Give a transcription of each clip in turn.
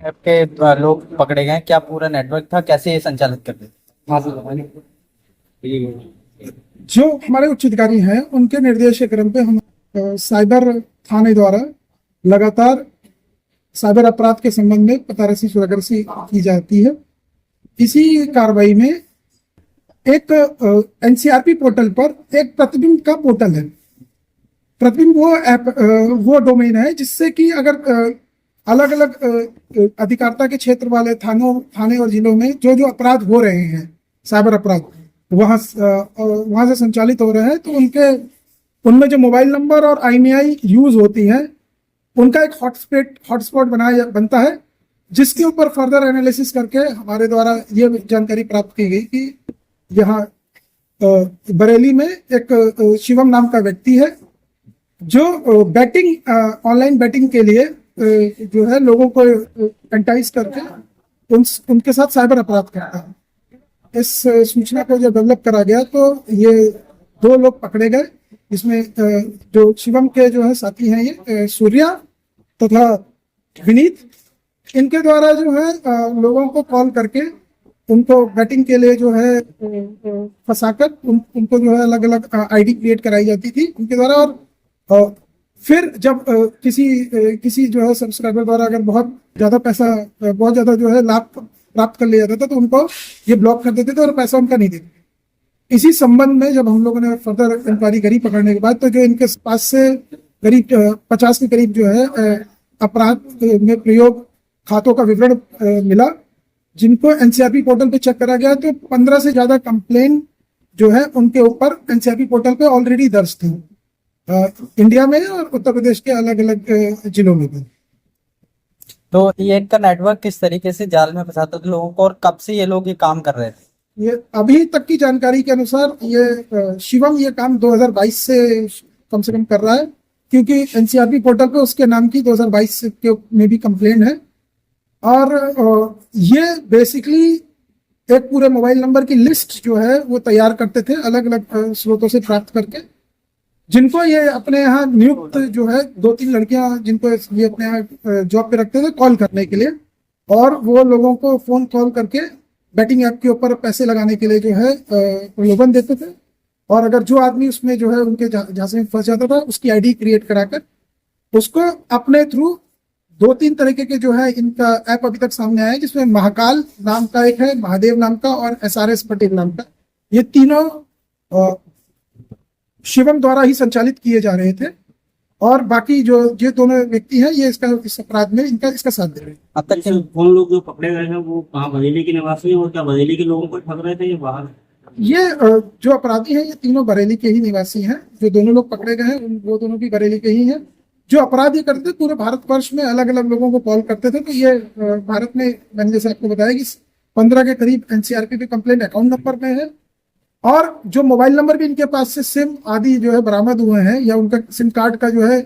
App के लोग पकड़े गए, क्या पूरा नेटवर्क था, कैसे ये संचालित करते थे? जो हमारे उच्च अधिकारी हैं उनके निर्देश के क्रम पे हम साइबर थाने द्वारा लगातार साइबर अपराध के संबंध में पतारसी सुरागरसी की जाती है। इसी कार्रवाई में एक एनसीआरपी पोर्टल पर एक प्रतिबिंब का पोर्टल है। प्रतिबिंब वो ऐप वो डोमेन है जिससे कि अगर अलग अलग अधिकारिता के क्षेत्र वाले थाने और जिलों में जो जो अपराध हो रहे हैं, साइबर अपराध वहां से संचालित हो रहे हैं, तो उनमें जो मोबाइल नंबर और IMEI यूज होती है उनका एक हॉटस्पॉट बनता है, जिसके ऊपर फर्दर एनालिसिस करके हमारे द्वारा ये जानकारी प्राप्त की गई कि यहाँ बरेली में एक शिवम नाम का व्यक्ति है जो बैटिंग ऑनलाइन बैटिंग के लिए जो है लोगों को एंटाइज करके उनके साथ साइबर अपराध करता है। इस सूचना को जब डेवलप करा गया तो ये 2 लोग पकड़े गए। इसमें जो शिवम के जो है साथी हैं ये सूर्या तथा विनीत, इनके द्वारा जो है लोगों को कॉल करके उनको बैटिंग के लिए जो है फंसाकर उनको जो है अलग अलग ID क्रिएट कराई जाती थी उनके द्वारा। और फिर जब किसी जो है सब्सक्राइबर द्वारा अगर बहुत ज्यादा जो है लाभ प्राप्त कर लिया जाता था तो उनको ये ब्लॉक कर देते थे और पैसा उनका नहीं देते। इसी संबंध में जब हम लोगों ने फर्दर इंक्वायरी करी पकड़ने के बाद, तो जो इनके पास से करीब 50 के करीब जो है अपराध में प्रयोग खातों का विवरण मिला, जिनको एनसीआरपी पोर्टल पे चेक करा गया तो 15 से ज्यादा कंप्लेन जो है उनके ऊपर एनसीआरपी पोर्टल पे ऑलरेडी दर्ज थी, इंडिया में और उत्तर प्रदेश के अलग अलग जिलों में भी। तो ये इनका नेटवर्क किस तरीके से जाल में फंसाता था लोगों को, और कब से ये लोग ये काम कर रहे थे? ये अभी तक की जानकारी के अनुसार ये शिवम ये काम 2022 से कम कर रहा है, क्योंकि एनसीआरपी पोर्टल पे उसके नाम की 2022 के में भी कंप्लेन है। और ये बेसिकली एक पूरे मोबाइल नंबर की लिस्ट जो है वो तैयार करते थे अलग अलग स्रोतों से प्राप्त करके, जिनको ये अपने यहाँ नियुक्त जो है 2-3 लड़कियां जिनको ये अपने यहाँ जॉब पे रखते थे कॉल करने के लिए, और वो लोगों को फोन कॉल करके बैटिंग ऐप के ऊपर पैसे लगाने के लिए जो है प्रलोभन देते थे। और अगर जो आदमी उसमें जो है उनके झांसे में फंस जाता था उसकी ID क्रिएट कराकर उसको अपने थ्रू 2-3 तरीके के जो है इनका ऐप अभी तक सामने आया है, जिसमें महाकाल नाम का एक है, महादेव नाम का और SRS पटेल नाम का। ये तीनों शिवम द्वारा ही संचालित किए जा रहे थे, और बाकी जो ये दोनों व्यक्ति हैं ये इस अपराध में इसका साथ दे रहे हैं। अब तक कौन लोग जो पकड़े गए हैं वो कहाँ बरेली के निवासी हैं, और क्या बरेली के लोगों को ठग रहे थे या बाहर? ये जो अपराधी हैं ये तीनों बरेली के ही निवासी हैं। जो दोनों लोग पकड़े गए हैं वो दोनों भी बरेली के ही हैं। जो अपराध ये करते पूरे भारतवर्ष में अलग अलग लोगों को कॉल करते थे। तो ये भारत में मैंने जैसे आपको बताया कि 15 के करीब एनसीआरपी पे कंप्लेंट अकाउंट नंबर में है, और जो मोबाइल नंबर भी इनके पास से सिम आदि जो है बरामद हुए हैं, या उनका सिम कार्ड का जो है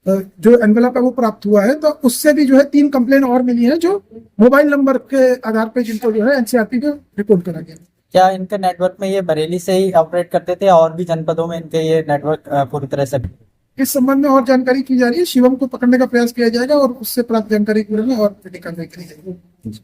जो एनवेलप है वो प्राप्त हुआ है, तो उससे भी जो है 3 कंप्लेन और मिली है जो मोबाइल नंबर के आधार पे जिनको जो है एनसीआरपी पे रिपोर्ट करा गया। क्या इनके नेटवर्क में ये बरेली से ही ऑपरेट करते थे, और भी जनपदों में इनके ये नेटवर्क पूरी तरह से? इस संबंध में और जानकारी की जा रही है। शिवम को पकड़ने का प्रयास किया जाएगा और उससे प्राप्त जानकारी के बारे में और कार्रवाई की जाएगी।